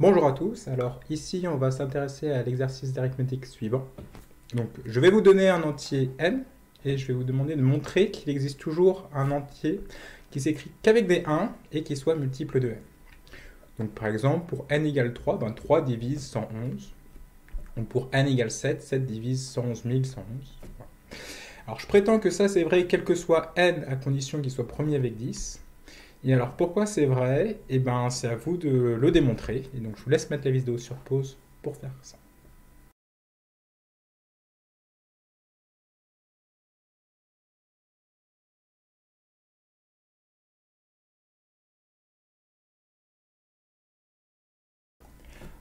Bonjour à tous, alors ici on va s'intéresser à l'exercice d'arithmétique suivant. Donc je vais vous donner un entier n et je vais vous demander de montrer qu'il existe toujours un entier qui s'écrit qu'avec des 1 et qui soit multiple de n. Donc par exemple pour n égale 3, 3 divise 111. Donc pour n égale 7, 7 divise 111 111. Voilà. Alors je prétends que ça c'est vrai quel que soit n à condition qu'il soit premier avec 10. Et alors pourquoi c'est vrai? Eh bien c'est à vous de le démontrer. Et donc je vous laisse mettre la vidéo sur pause pour faire ça.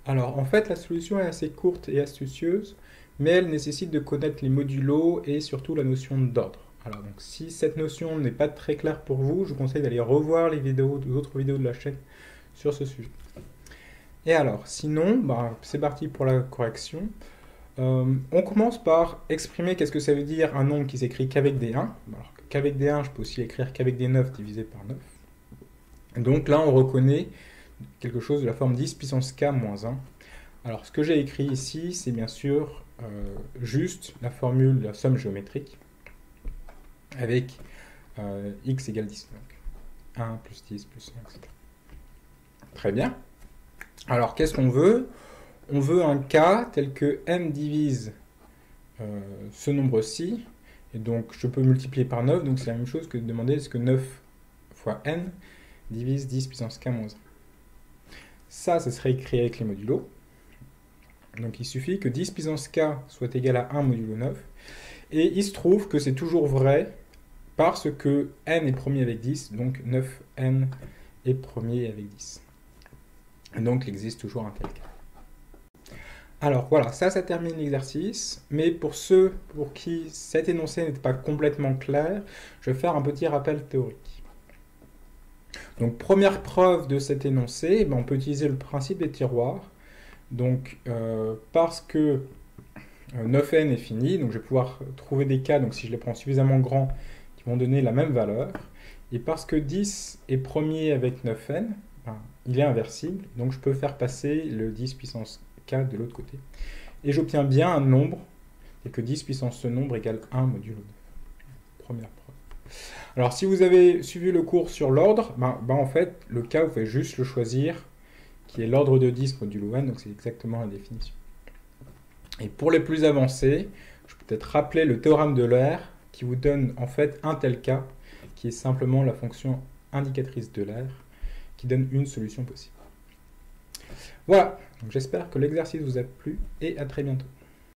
Alors en fait la solution est assez courte et astucieuse, mais elle nécessite de connaître les modulos et surtout la notion d'ordre. Alors donc si cette notion n'est pas très claire pour vous, je vous conseille d'aller revoir les autres vidéos de la chaîne sur ce sujet. Et alors sinon, c'est parti pour la correction. On commence par exprimer qu'est-ce que ça veut dire un nombre qui s'écrit qu'avec des 1. Alors qu'avec des 1, je peux aussi l'écrire qu'avec des 9 divisé par 9. Donc là, on reconnaît quelque chose de la forme 10 puissance k moins 1. Alors ce que j'ai écrit ici, c'est bien sûr juste la formule, la somme géométrique, avec x égale 10. Donc 1 plus 10 plus 1, etc. Très bien. Alors qu'est-ce qu'on veut? On veut un k tel que m divise ce nombre-ci, et donc je peux multiplier par 9, donc c'est la même chose que de demander est-ce que 9 fois n divise 10 puissance k moins 1. Ça serait écrit avec les modulos. Donc il suffit que 10 puissance k soit égal à 1 modulo 9, et il se trouve que c'est toujours vrai parce que n est premier avec 10, donc 9n est premier avec 10. Et donc il existe toujours un tel cas. Alors voilà, ça termine l'exercice, mais pour ceux pour qui cet énoncé n'est pas complètement clair, je vais faire un petit rappel théorique. Donc première preuve de cet énoncé, on peut utiliser le principe des tiroirs. Donc parce que 9n est fini, donc je vais pouvoir trouver des cas, donc si je les prends suffisamment grands, qui vont donner la même valeur. Et parce que 10 est premier avec 9n, il est inversible, donc je peux faire passer le 10 puissance k de l'autre côté. Et j'obtiens bien un nombre, et que 10 puissance ce nombre égale 1 modulo 9. Première preuve. Alors si vous avez suivi le cours sur l'ordre, en fait, le cas, vous pouvez juste le choisir, qui est l'ordre de 10 modulo n, donc c'est exactement la définition. Et pour les plus avancés, je peux peut-être rappeler le théorème de L'Aire, qui vous donne en fait un tel cas, qui est simplement la fonction indicatrice de L'Aire, qui donne une solution possible. Voilà, j'espère que l'exercice vous a plu et à très bientôt.